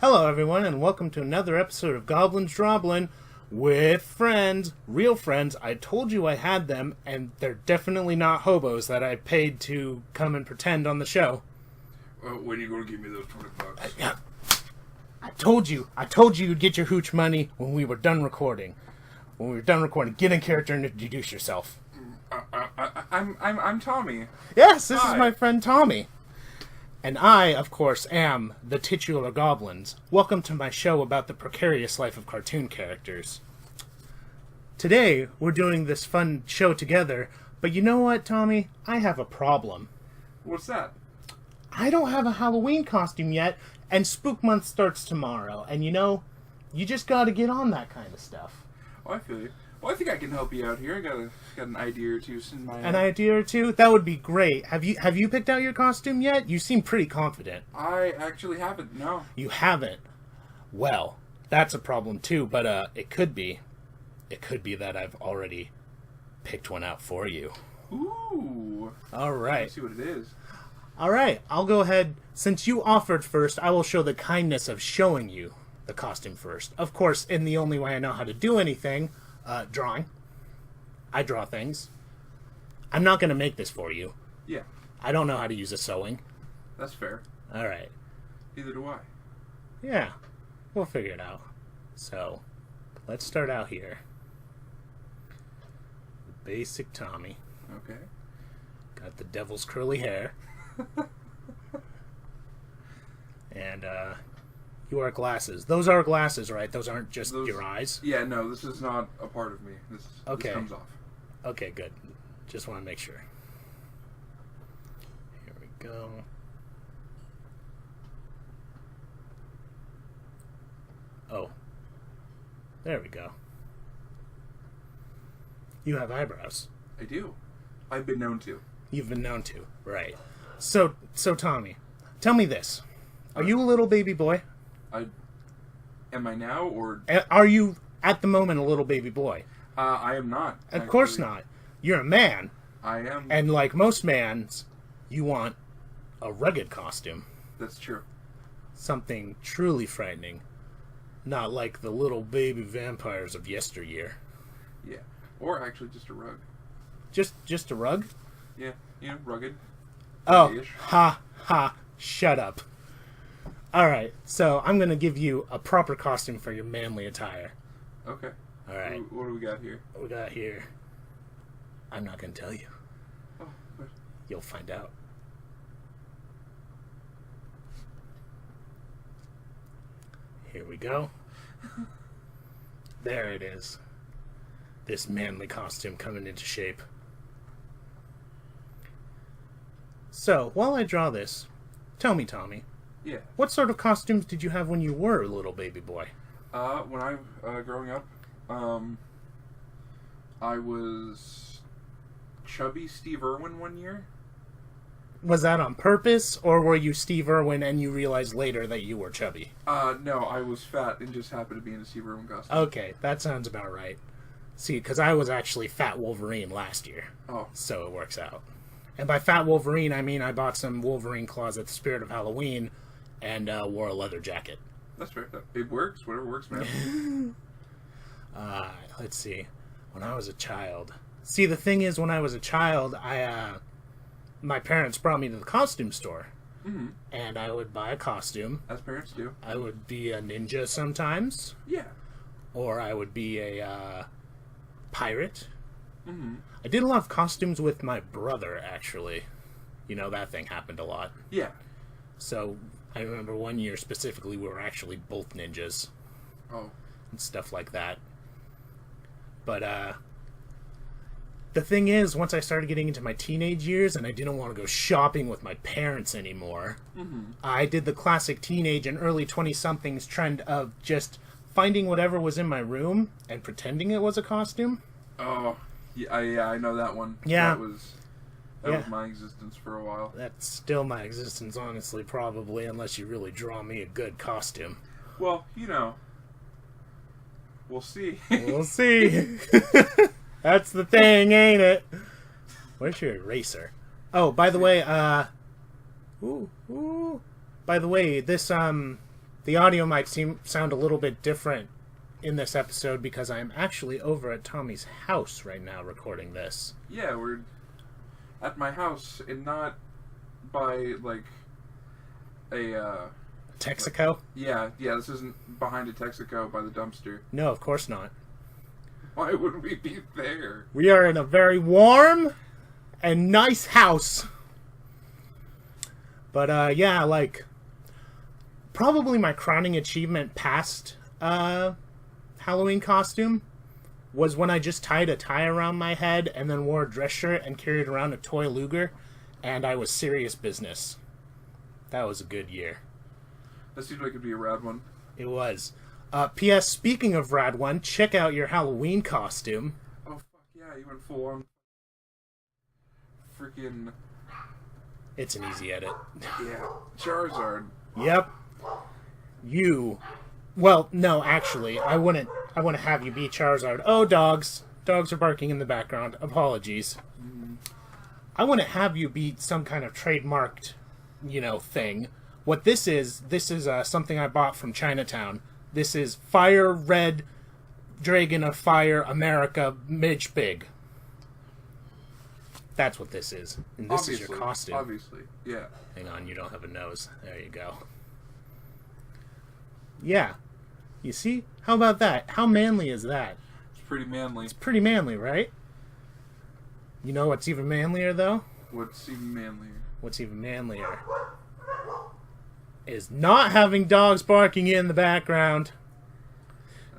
Hello everyone, and welcome to another episode of Goblins Drawblin with friends, real friends. I told you I had them, and they're definitely not hobos that I paid to come and pretend on the show. When are you going to give me those $20? I told you you'd get your hooch money when we were done recording. Get in character and introduce yourself. I'm Tommy. Yes, this Hi. is my friend Tommy. And I, of course, am the titular Goblins. Welcome to my show about the precarious life of cartoon characters. Today, we're doing this fun show together, but you know what, Tommy? I have a problem. What's that? I don't have a Halloween costume yet, and Spook Month starts tomorrow, and you just gotta get on that kind of stuff. Oh, I feel you. Well, I think I can help you out here. I got an idea or two in my head. An idea or two? That would be great. Have you picked out your costume yet? You seem pretty confident. I actually haven't, no. You haven't? Well, that's a problem too, but it could be that I've already picked one out for you. Ooh. Alright. Let's see what it is. Alright, I'll go ahead. Since you offered first, I will show the kindness of showing you the costume first. Of course, in the only way I know how to do anything, drawing. I draw things. I'm not going to make this for you. Yeah. I don't know how to use a sewing. That's fair. Alright. Neither do I. Yeah, we'll figure it out. So, let's start out here. Basic Tommy. Okay. Got the devil's curly hair. And, you wear glasses. Those are glasses, right? Those aren't just your eyes? Yeah, no, this is not a part of me. This comes off. Okay, good. Just want to make sure. Here we go. Oh. There we go. You have eyebrows. I do. I've been known to. You've been known to, right. So Tommy, tell me this. Are you a little baby boy? Am I now, or... Are you, at the moment, a little baby boy? I am not. Of course not. You're a man. I am. And like most mans, you want a rugged costume. That's true. Something truly frightening. Not like the little baby vampires of yesteryear. Yeah. Or actually just a rug. Just a rug? Yeah, rugged. Oh, Ish. ha, shut up. Alright, so I'm going to give you a proper costume for your manly attire. Okay. Alright. What do we got here? What we got here? I'm not going to tell you. Oh, good. You'll find out. Here we go. There it is. This manly costume coming into shape. So, while I draw this, tell me, Tommy. Yeah. What sort of costumes did you have when you were a little baby boy? When I growing up, I was chubby Steve Irwin one year. Was that on purpose, or were you Steve Irwin and you realized later that you were chubby? No, I was fat and just happened to be in a Steve Irwin costume. Okay, that sounds about right. See, because I was actually Fat Wolverine last year. Oh. So it works out. And by Fat Wolverine, I mean I bought some Wolverine claws at the Spirit of Halloween and wore a leather jacket. That's fair. It works. Whatever works, man. Let's see. When I was a child. See, the thing is, when I was a child, my parents brought me to the costume store. Mm-hmm. And I would buy a costume. As parents do. I would be a ninja sometimes. Yeah. Or I would be a pirate. Mm-hmm. I did a lot of costumes with my brother, actually. That thing happened a lot. Yeah. So, I remember one year specifically we were actually both ninjas. Oh. And stuff like that. But, the thing is, once I started getting into my teenage years and I didn't want to go shopping with my parents anymore, I did the classic teenage and early 20-somethings trend of just finding whatever was in my room and pretending it was a costume. Oh. Yeah, I know that one. Yeah. That was my existence for a while. That's still my existence, honestly, probably, unless you really draw me a good costume. Well, we'll see. We'll see. That's the thing, ain't it? Where's your eraser? Oh, by the way, by the way, this The audio might sound a little bit different in this episode because I'm actually over at Tommy's house right now recording this. Yeah, we're at my house and not by, like, a, Texaco? Yeah, this isn't behind a Texaco by the dumpster. No, of course not. Why would we be there? We are in a very warm and nice house. But, yeah, like, probably my crowning achievement past Halloween costume was when I just tied a tie around my head and then wore a dress shirt and carried around a toy Luger, and I was serious business. That was a good year. That seemed like it'd be a rad one. It was. P.S. Speaking of rad one, check out your Halloween costume. Oh, fuck yeah, you went full on. Freaking. It's an easy edit. Yeah. Charizard. Yep. You. Well, no, actually, I wouldn't have you be Charizard. Oh, dogs. Dogs are barking in the background. Apologies. Mm-hmm. I wouldn't have you be some kind of trademarked, thing. What this is something I bought from Chinatown. This is Fire Red Dragon of Fire America Midge Big. That's what this is. And this is your costume. Obviously, yeah. Hang on, you don't have a nose. There you go. Yeah. You see? How about that? How manly is that? It's pretty manly. It's pretty manly, right? You know what's even manlier, though? What's even manlier? What's even manlier is not having dogs barking in the background.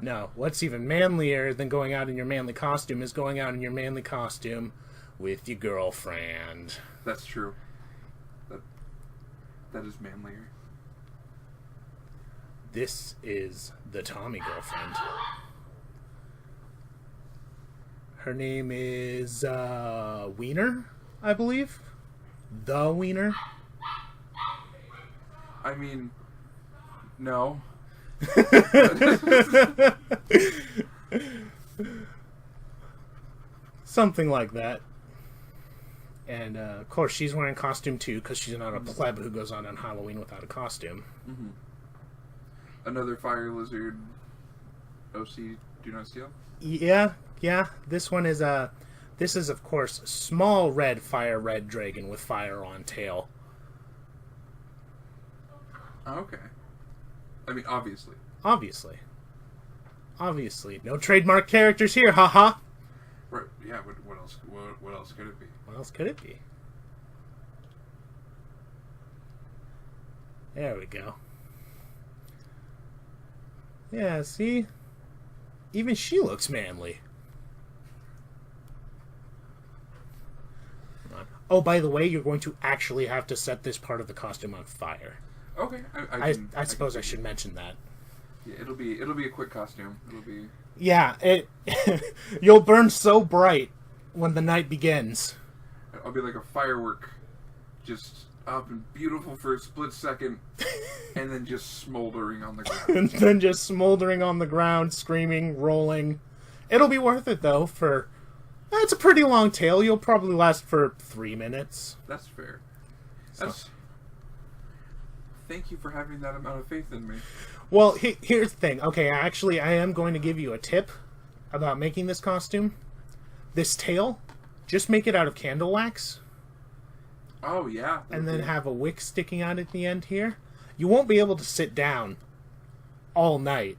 No, what's even manlier than going out in your manly costume is going out in your manly costume with your girlfriend. That's true. That is manlier. This is the Tommy girlfriend. Her name is Wiener, I believe. The Wiener. I mean, no. Something like that. And, of course, she's wearing costume, too, because she's not a pleb who goes on Halloween without a costume. Mm-hmm. Another fire lizard. OC, do not steal? Yeah. This one is, this is, of course, small red fire red dragon with fire on tail. Oh, okay. I mean, obviously. Obviously. No trademark characters here, haha. Right, yeah, what else? What else could it be? What else could it be? There we go. Yeah, see? Even she looks manly. Oh, by the way, you're going to actually have to set this part of the costume on fire. Okay, I suppose I should mention that. Yeah, it'll be a quick costume. It'll be. Yeah, you'll burn so bright when the night begins. I'll be like a firework, just up and beautiful for a split second, and then just smoldering on the ground. And then just smoldering on the ground, screaming, rolling. It'll be worth it though. It's a pretty long tail. You'll probably last for 3 minutes. That's fair. Thank you for having that amount of faith in me. Well, here's the thing. Okay, actually, I am going to give you a tip about making this costume. This tail, just make it out of candle wax. Oh, yeah. And then have a wick sticking out at the end here. You won't be able to sit down all night,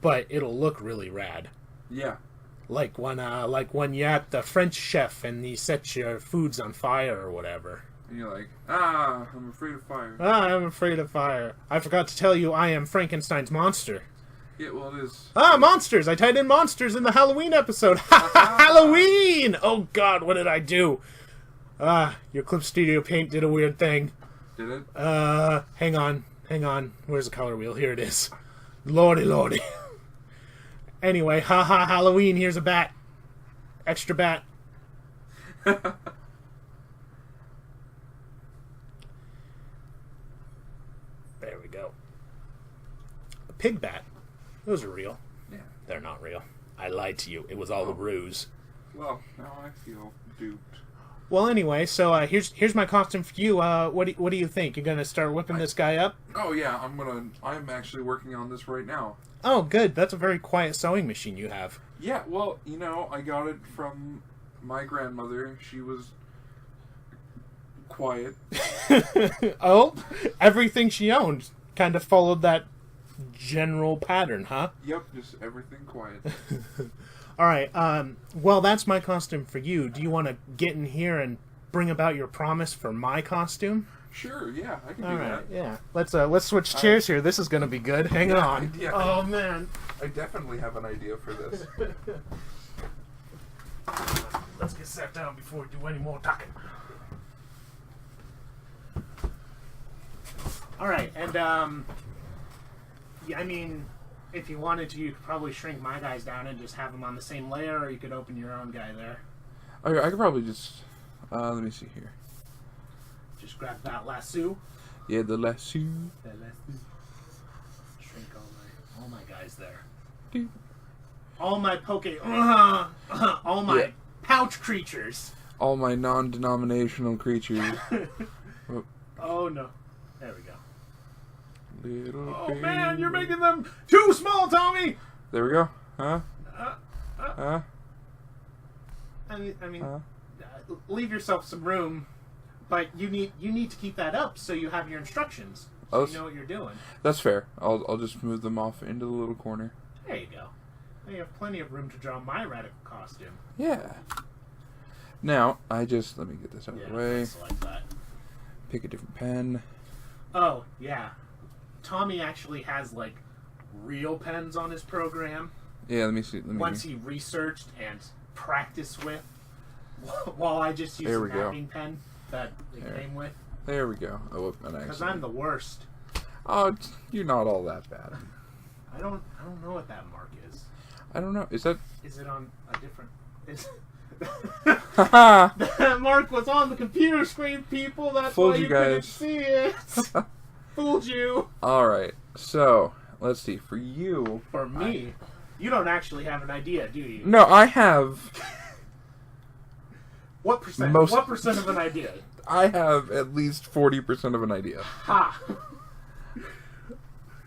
but it'll look really rad. Yeah. Like when you're at the French chef and he sets your foods on fire or whatever. And you're like, I'm afraid of fire. I'm afraid of fire. I forgot to tell you I am Frankenstein's monster. Yeah, well, it is. Monsters! I tied in monsters in the Halloween episode. Halloween! Oh, God, what did I do? Your Clip Studio Paint did a weird thing. Did it? Hang on. Where's the color wheel? Here it is. Lordy. Anyway, Halloween, here's a bat. Extra bat. There we go. A pig bat. Those are real. Yeah. They're not real. I lied to you. It was all a ruse. Well, now I feel duped. Well, anyway, so here's my costume for you. What do you think? You're gonna start whipping this guy up? Oh yeah, I'm actually working on this right now. Oh, good. That's a very quiet sewing machine you have. Yeah, well, I got it from my grandmother. She was quiet. Oh, everything she owned kind of followed that general pattern, huh? Yep, just everything quiet. All right. Well, that's my costume for you. Do you want to get in here and bring about your promise for my costume? Sure. Yeah, I can All do right. that. Yeah. Let's switch chairs here. This is going to be good. Hang on. Yeah. Oh man. I definitely have an idea for this. Let's get sat down before we do any more talking. All right, and yeah, I mean, if you wanted to, you could probably shrink my guys down and just have them on the same layer, or you could open your own guy there. Okay, I could probably just let me see here. Just grab that lasso. Yeah, the lasso. Shrink all my guys there. Dude. All my all my pouch creatures. All my non-denominational creatures. Oh no. There we go. Little Oh baby. man, you're making them too small, Tommy! There we go. Huh? I mean, leave yourself some room, but you need to keep that up so you have your instructions, so you know what you're doing. That's fair. I'll just move them off into the little corner. There you go. Now you have plenty of room to draw my radical costume. Yeah. Now let me get this out of the way. Select that. Pick a different pen. Oh yeah, Tommy actually has like real pens on his program. Yeah, let me see. Once he researched and practiced with, while I just use a mapping pen that it came with. There we go. Oh, an accident. Because I'm the worst. Oh, you're not all that bad. I don't know what that mark is. I don't know. Is that? Is it on a different? Haha! That mark was on the computer screen, people. That's Fooled why you couldn't guys. see it. Fooled you. All right. So let's see. For you. For me, you don't actually have an idea, do you? No, I have. What percent? What percent of an idea? I have at least 40% of an idea. Ha!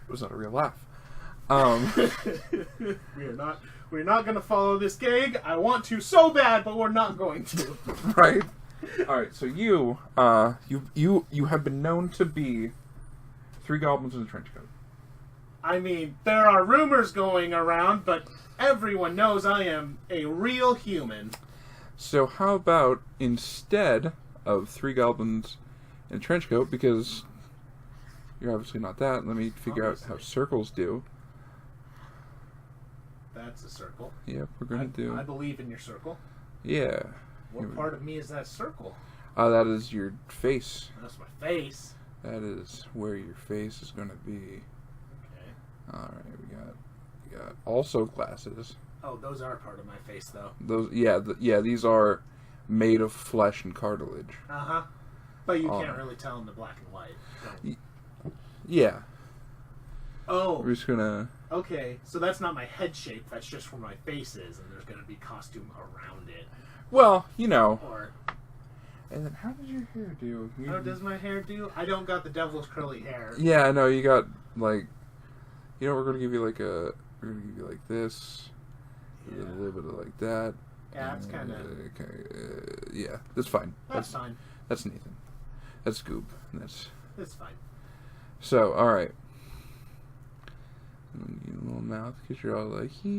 Was that a real laugh? We're not going to follow this gag. I want to so bad, but we're not going to. Right. All right. So you have been known to be 3 goblins in a trench coat. I mean, there are rumors going around, but everyone knows I am a real human. So how about instead of 3 goblins in a trench coat, because you're obviously not that, let me figure out how circles do. That's a circle. Yep, we're going to do... I believe in your circle. Yeah. What part of me is that circle? That is your face. That's my face. That is where your face is going to be. Okay. Alright, we got also glasses. Oh, those are part of my face, though. Those, yeah, these are made of flesh and cartilage. Uh-huh. But you can't really tell in the black and white. Yeah. Oh. We're just gonna... Okay, so that's not my head shape, that's just where my face is, and there's gonna be costume around it. Well, you know. Or... And then how does your hair do? How does my hair do? I don't got the devil's curly hair. Yeah, I know, you got, like... You know, we're gonna give you like a... We're gonna give you like this. Yeah. A little bit of like that. Yeah, that's kind of... Okay, yeah, that's fine. That's fine. That's Nathan. That's Scoob. That's fine. So, alright. Your little mouth, because you're all like, he.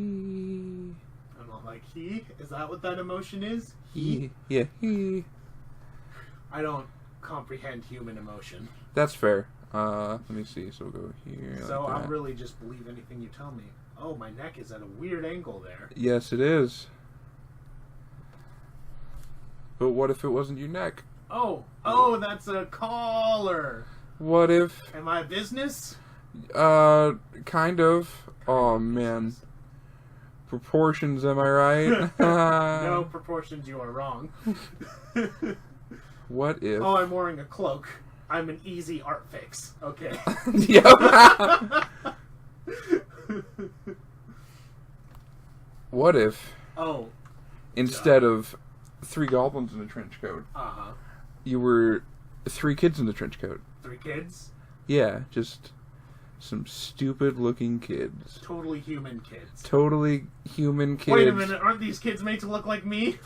I'm all like, he? Is that what that emotion is? He? Yeah, he. I don't comprehend human emotion. That's fair. Let me see. So we'll go here. So like I'll really just believe anything you tell me. Oh, my neck is at a weird angle there. Yes, it is. But what if it wasn't your neck? Oh, that's a collar. What if... Am I a business? Kind of. Oh, man. Proportions, am I right? No proportions, you are wrong. What if... Oh, I'm wearing a cloak. I'm an easy art fix. Okay. Yep. What if... Oh. Instead of 3 goblins in a trench coat. Uh-huh. You were 3 kids in a trench coat. 3 kids? Yeah, just some stupid-looking kids. Totally human kids. Totally human kids. Wait a minute, aren't these kids made to look like me?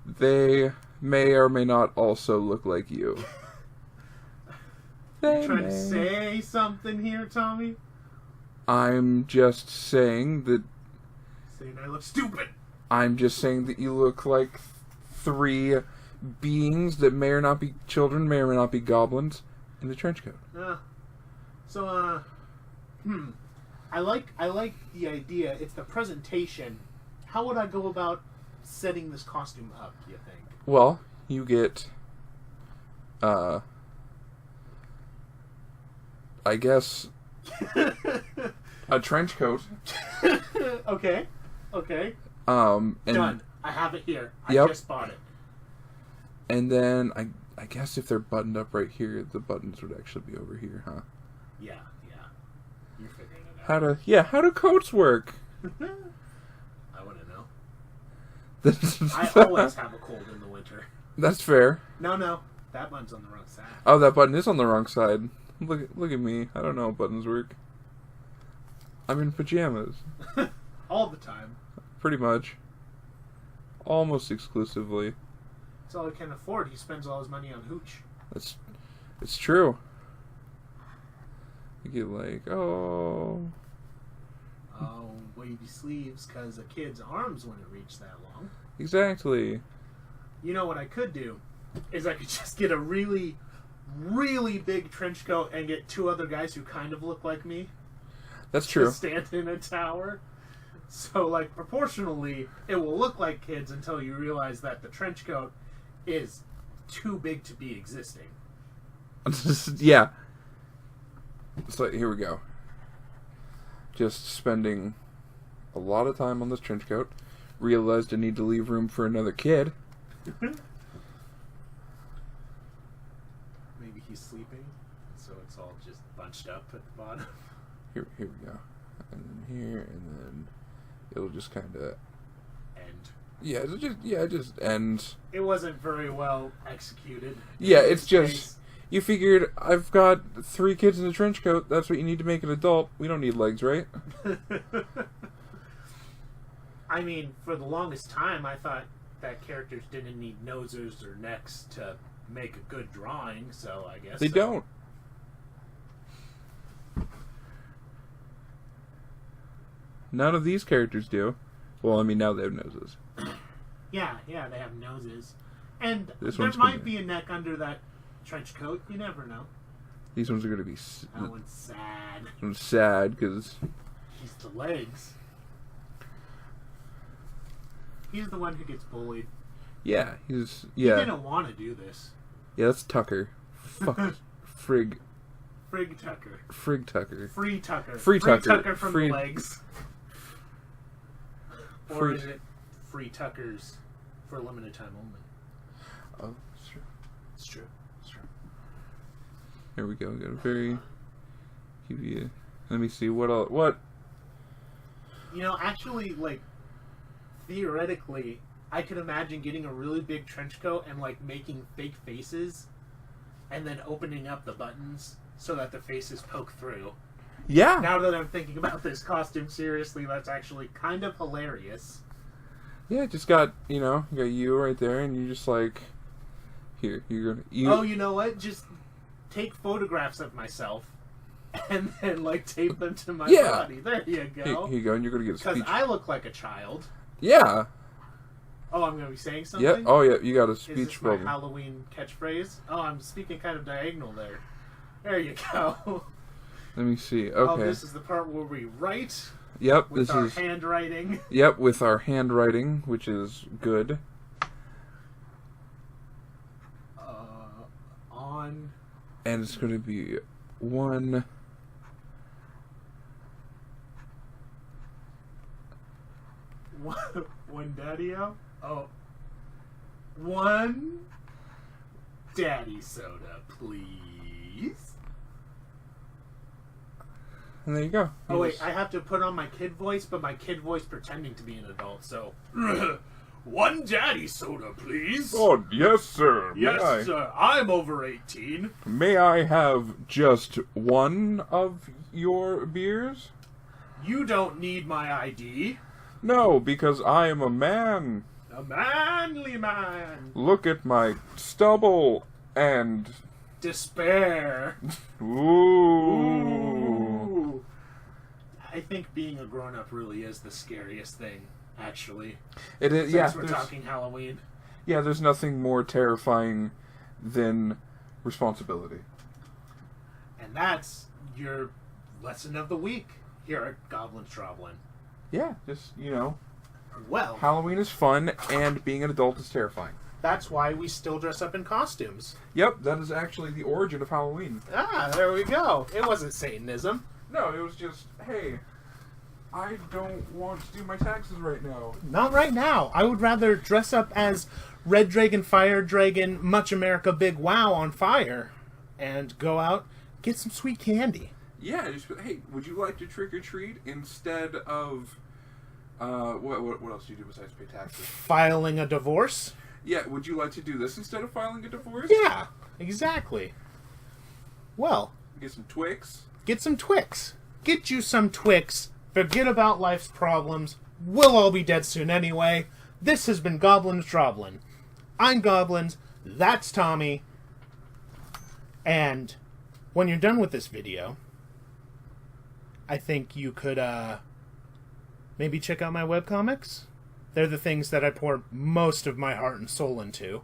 They may or may not also look like you. You trying to say something here, Tommy? I'm just saying that... Saying I look stupid. I'm just saying that you look like 3 beings that may or not be children, may or may not be goblins, in the trench coat. I like the idea. It's the presentation. How would I go about setting this costume up, do you think? Well, you get, I guess, a trench coat. Okay. And done. I have it here. I just bought it. And then I guess if they're buttoned up right here, the buttons would actually be over here, huh? Yeah. You're figuring it out. How do coats work? I want to know. I always have a cold in the winter. That's fair. No, that button's on the wrong side. Oh, that button is on the wrong side. Look at me. I don't know how buttons work. I'm in pajamas. All the time. Pretty much. Almost exclusively. That's all he can afford. He spends all his money on hooch. It's true. You get like, wavy sleeves, because a kid's arms wouldn't reach that long. Exactly. You know what I could do? Is I could just get a really, really big trench coat and get 2 other guys who kind of look like me. That's true. To stand in a tower. So, like, proportionally, it will look like kids until you realize that the trench coat is too big to be existing. Yeah. So, here we go. Just spending a lot of time on this trench coat. Realized I need to leave room for another kid. Maybe he's sleeping, so it's all just bunched up at the bottom. Here we go. And then here, and then it'll just kind of end. Yeah, just end. It wasn't very well executed. Yeah, it's just you figured I've got 3 kids in a trench coat. That's what you need to make an adult. We don't need legs, right? I mean, for the longest time, I thought that characters didn't need noses or necks to make a good drawing. So I guess they don't. None of these characters do. Well, I mean, now they have noses. Yeah, they have noses. And there might be a neck under that trench coat. You never know. These ones are going to be... That one's sad. That one's sad, because... He's the legs. He's the one who gets bullied. Yeah, He didn't want to do this. Yeah, that's Tucker. Fuck. Frig Tucker. Frig Tucker. Free Tucker. Free Tucker. Free Tucker from the legs. Or is it Free Tuckers for a limited time only? Oh, it's true. It's true. Here we go. We got a very... Let me see. What else? What? You know, actually, like, theoretically, I could imagine getting a really big trench coat and, like, making fake faces and then opening up the buttons so that the faces poke through. Yeah. Now that I'm thinking about this costume seriously, that's actually kind of hilarious. Yeah, just got, you got you right there, and you just like, here, you're gonna... Oh, you know what? Just take photographs of myself and then, like, tape them to my body. There you go. Here you go, and you're gonna get a speech. Because I look like a child. Yeah. Oh, I'm gonna be saying something? Yeah. Oh, yeah, you got a speech. Is this my Halloween catchphrase? Oh, I'm speaking kind of diagonal there. There you go. Let me see. Okay. Oh, this is the part where we write. Yep, with our handwriting. Yep, with our handwriting, which is good. On. And it's going to be one. One daddy-o? Oh. One daddy soda, please. And there you go. Oh, wait, I have to put on my kid voice, but my kid voice pretending to be an adult, so... 1 daddy soda, please. Oh, yes, sir. Yes, sir. I'm over 18. May I have just one of your beers? You don't need my ID. No, because I am a man. A manly man. Look at my stubble and... Despair. Ooh. I think being a grown-up really is the scariest thing, actually. It is, Since we're talking Halloween. Yeah, there's nothing more terrifying than responsibility. And that's your lesson of the week here at Goblins Drawblin. Yeah, just, Well, Halloween is fun, and being an adult is terrifying. that's why we still dress up in costumes. Yep, that is actually the origin of Halloween. Ah, there we go. It wasn't Satanism. No, it was just, hey, I don't want to do my taxes right now. Not right now. I would rather dress up as Red Dragon, Fire Dragon, Much America Big Wow on fire, and go out, get some sweet candy. Yeah, just, hey, would you like to trick or treat instead of, what else do you do besides pay taxes? Filing a divorce? Yeah, would you like to do this instead of filing a divorce? Yeah, exactly. Well, Get some Twix. get some Twix. Get you some Twix. Forget about life's problems. We'll all be dead soon anyway. This has been Goblins Drawblin. I'm Goblins. That's Tommy. And when you're done with this video, I think you could maybe check out my webcomics. They're the things that I pour most of my heart and soul into.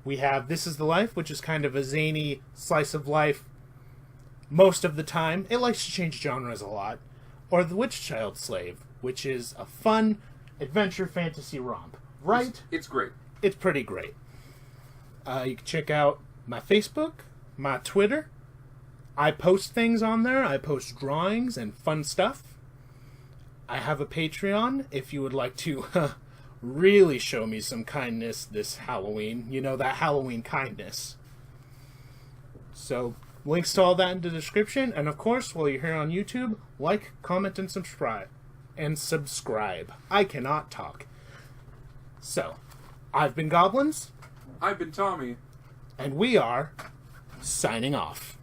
We have This Is the Life, which is kind of a zany slice of life most of the time. It likes to change genres a lot. Or The Witch Child Slave, which is a fun adventure fantasy romp. Right? It's great. It's pretty great. You can check out my Facebook, my Twitter. I post things on there. I post drawings and fun stuff. I have a Patreon if you would like to really show me some kindness this Halloween. You know, that Halloween kindness. So, links to all that in the description. And of course, while you're here on YouTube, like, comment, and subscribe. I cannot talk. So, I've been Goblins. I've been Tommy. And we are signing off.